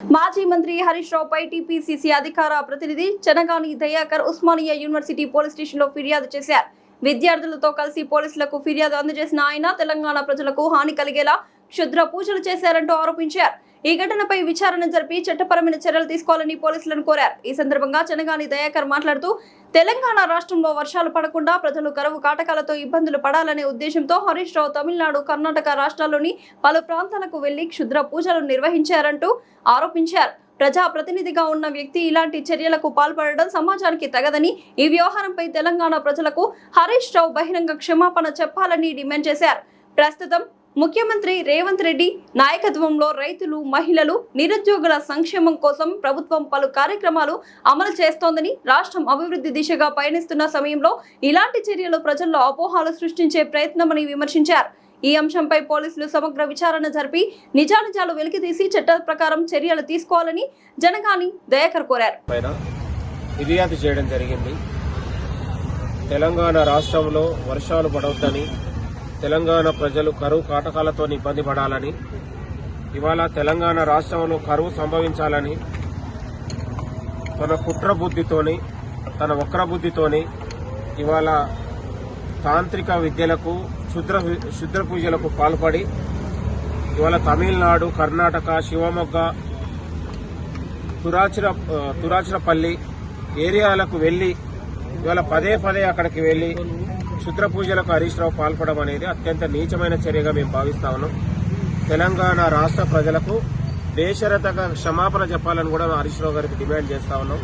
మాజీ మంత్రి హరీష్ రావుపై టీపీసీసీ అధికార ప్రతినిధి చెనగాని దయాకర్ ఉస్మానియా యూనివర్సిటీ పోలీస్ స్టేషన్లో ఫిర్యాదు చేశారు. విద్యార్థులతో కలిసి పోలీసులకు ఫిర్యాదు అందజేసిన ఆయన తెలంగాణ ప్రజలకు హాని కలిగేలా క్షుద్ర పూజలు చేశారంటూ ఆరోపించారు. ఈ ఘటనపై విచారణ జరిపి చట్టపరమైన చర్యలు తీసుకోవాలని పోలీసులను కోరారు. ఈ సందర్భంగా చెనగాని దయాకర్ మాట్లాడుతూ తెలంగాణ రాష్ట్రంలో వర్షాలు పడకుండా ప్రజలు కరువు కాటకాలతో ఇబ్బందులు పడాలనే ఉద్దేశంతో హరీష్ రావు తమిళనాడు, కర్ణాటక రాష్ట్రాల్లోని పలు ప్రాంతాలకు వెళ్లి క్షుద్ర పూజలు నిర్వహించారంటూ ఆరోపించారు. ప్రజాప్రతినిధిగా ఉన్న వ్యక్తి ఇలాంటి చర్యలకు పాల్పడడం సమాజానికి తగదని, ఈ వ్యవహారంపై తెలంగాణ ప్రజలకు హరీష్ రావు బహిరంగ క్షమాపణ చెప్పాలని డిమాండ్ చేశారు. ప్రస్తుతం ముఖ్యమంత్రి రేవంత్ రెడ్డి నాయకత్వంలో రైతులు, మహిళలు, నిరుద్యోగుల సంక్షేమం కోసం ప్రభుత్వం పలు కార్యక్రమాలు అమలు చేస్తోందని, రాష్ట్రం అభివృద్ధి దిశగా పయనిస్తున్న సమయంలో ఇలాంటి చర్యలు ప్రజల్లో అపోహలు సృష్టించే ప్రయత్నమని విమర్శించారు. ఈ అంశంపై పోలీసులు సమగ్ర విచారణ జరిపి నిజానిజాలు వెలికితీసి చట్ట ప్రకారం చర్యలు తీసుకోవాలని జనగాని దయాకర్ కోరారు. ఫిర్యాదు చేయడం జరిగింది. తెలంగాణ రాష్ట్రంలో వర్షాలు పడవద్దని, తెలంగాణ ప్రజలు కరువు కాటకాలతో ఇబ్బంది పడాలని, ఇవాళ తెలంగాణ రాష్ట్రంలో కరువు సంభవించాలని తన కుట్ర బుద్ధితోని, తన వక్ర బుద్ధితోని ఇవాళ తాంత్రిక విద్యలకు, క్షుద్ర పూజలకు పాల్పడి ఇవాళ తమిళనాడు, కర్ణాటక, శివమొగ్గ, తురాచిరపల్లి ఏరియాలకు వెళ్లి ఇవాళ పదే అక్కడికి వెళ్లి క్షుద్ర పూజలకు హరీష్ రావు పాల్పడడం అనేది అత్యంత నీచమైన చర్యగా మేము భావిస్తా ఉన్నాం. తెలంగాణ రాష్ట్ర ప్రజలకు బేషరతగా క్షమాపణ చెప్పాలని కూడా హరీష్ రావు గారికి డిమాండ్ చేస్తా ఉన్నాం.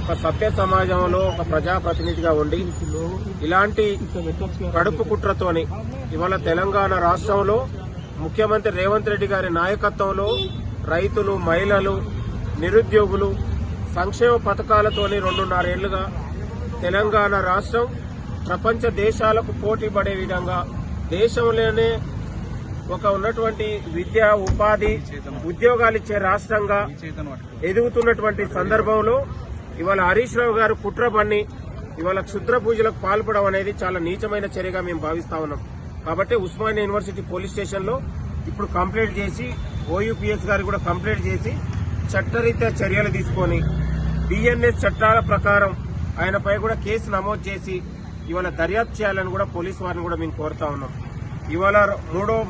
ఒక సభ్య సమాజంలో ఒక ప్రజాప్రతినిధిగా ఉండి ఇలాంటి కడుపు కుట్రతోని ఇవాళ తెలంగాణ రాష్ట్రంలో ముఖ్యమంత్రి రేవంత్ రెడ్డి గారి నాయకత్వంలో రైతులు, మహిళలు, నిరుద్యోగులు సంక్షేమ పథకాలతోని 2.5 ఏళ్లుగా తెలంగాణ రాష్ట్రం ప్రపంచ దేశాలకు పోటీ పడే విధంగా దేశంలోనే ఒక ఉన్నటువంటి విద్య, ఉపాధి, ఉద్యోగాలు ఇచ్చే రాష్ట్రంగా ఎదుగుతున్నటువంటి సందర్భంలో ఇవాళ హరీష్ రావు గారు కుట్ర పన్ని ఇవాళ క్షుద్ర పూజలకు పాల్పడడం అనేది చాలా నీచమైన చర్యగా మేము భావిస్తా ఉన్నాం. కాబట్టి ఉస్మానియా యూనివర్సిటీ పోలీస్ స్టేషన్లో ఇప్పుడు కంప్లైంట్ చేసి, ఓయూపీఎస్ గారు కూడా కంప్లైంట్ చేసి చట్టరీత్యా చర్యలు తీసుకొని బిఎన్ఎస్ చట్టాల ప్రకారం ఆయనపై కూడా కేసు నమోదు చేసి ఇవాళ దర్యాప్తు చేయాలని కూడా పోలీసు వారిని కూడా మేము కోరుతా ఉన్నాం. ఇవాళ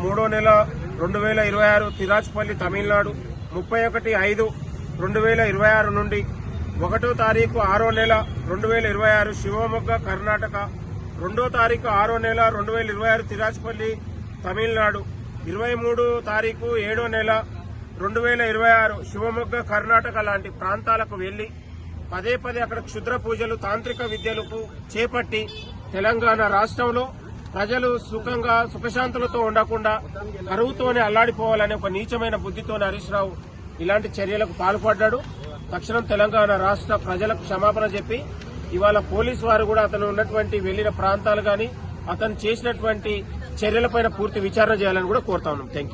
మూడో నెల 2026 తిరాజ్పల్లి తమిళనాడు, 31/5/2026 నుండి 1వ తారీఖు 6వ నెల 2026 శివమొగ్గ కర్ణాటక, 2వ తారీఖు 6వ నెల 2026 తిరాజ్పల్లి తమిళనాడు, 23వ తారీఖు 7వ నెల 2026 శివమొగ్గ కర్ణాటక లాంటి ప్రాంతాలకు వెళ్లి పదే అక్కడ క్షుద్ర పూజలు, తాంత్రిక విద్యలకు చేపట్టి తెలంగాణ రాష్ట్రంలో ప్రజలు సుఖశాంతులతో ఉండకుండా కరువుతోనే అల్లాడిపోవాలనే ఒక నీచమైన బుద్ధితోనే హరీష్ రావు ఇలాంటి చర్యలకు పాల్పడ్డాడు. తక్షణం తెలంగాణ రాష్ట్ర ప్రజలకు క్షమాపణ చెప్పి ఇవాళ పోలీసు వారు కూడా అతను ఉన్నటువంటి వెళ్లిన ప్రాంతాలు గాని, అతను చేసినటువంటి చర్యలపైన పూర్తి విచారణ చేయాలని కూడా కోరుతా ఉన్నాం. Thank you.